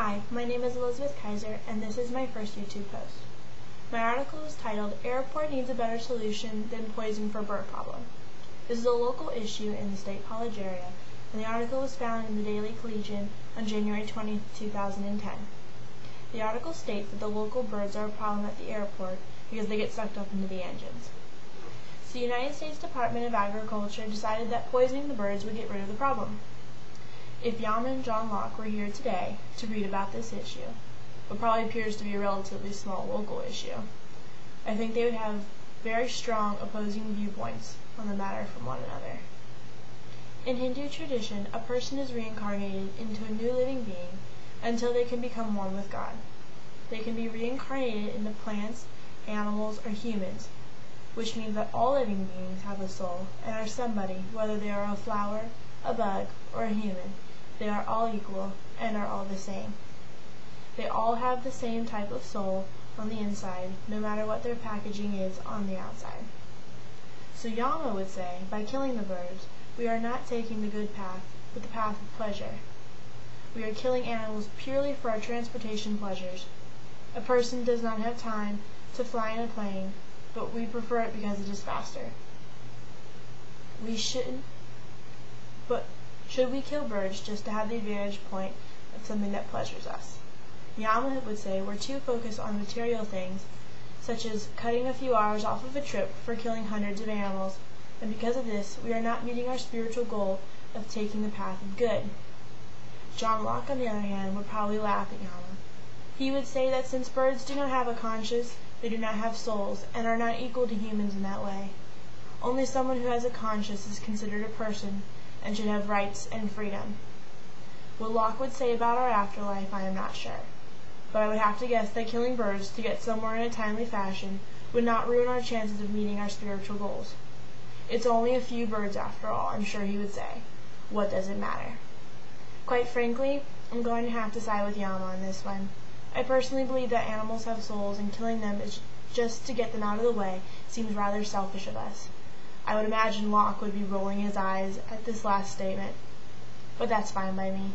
Hi, my name is Elizabeth Kaiser, and this is my first YouTube post. My article is titled, Airport Needs a Better Solution Than Poison for Bird Problem. This is a local issue in the State College area, and the article was found in the Daily Collegian on January 20, 2010. The article states that the local birds are a problem at the airport because they get sucked up into the engines. So the United States Department of Agriculture decided that poisoning the birds would get rid of the problem. If Yama and John Locke were here today to read about this issue, what probably appears to be a relatively small local issue, I think they would have very strong opposing viewpoints on the matter from one another. In Hindu tradition, a person is reincarnated into a new living being until they can become one with God. They can be reincarnated into plants, animals, or humans, which means that all living beings have a soul and are somebody, whether they are a flower, a bug, or a human. They are all equal and are all the same. They all have the same type of soul on the inside, no matter what their packaging is on the outside. So Yama would say, by killing the birds, we are not taking the good path, but the path of pleasure. We are killing animals purely for our transportation pleasures. A person does not have time to fly in a plane, but we prefer it because it is faster. Should we kill birds just to have the advantage point of something that pleasures us? Yama would say we're too focused on material things, such as cutting a few hours off of a trip for killing hundreds of animals, and because of this, we are not meeting our spiritual goal of taking the path of good. John Locke, on the other hand, would probably laugh at Yama. He would say that since birds do not have a conscience, they do not have souls, and are not equal to humans in that way. Only someone who has a conscience is considered a person, and should have rights and freedom. What Locke would say about our afterlife, I am not sure, but I would have to guess that killing birds to get somewhere in a timely fashion would not ruin our chances of meeting our spiritual goals. It's only a few birds after all, I'm sure he would say. What does it matter? Quite frankly, I'm going to have to side with Yama on this one. I personally believe that animals have souls, and killing them is just to get them out of the way seems rather selfish of us. I would imagine Locke would be rolling his eyes at this last statement, but that's fine by me.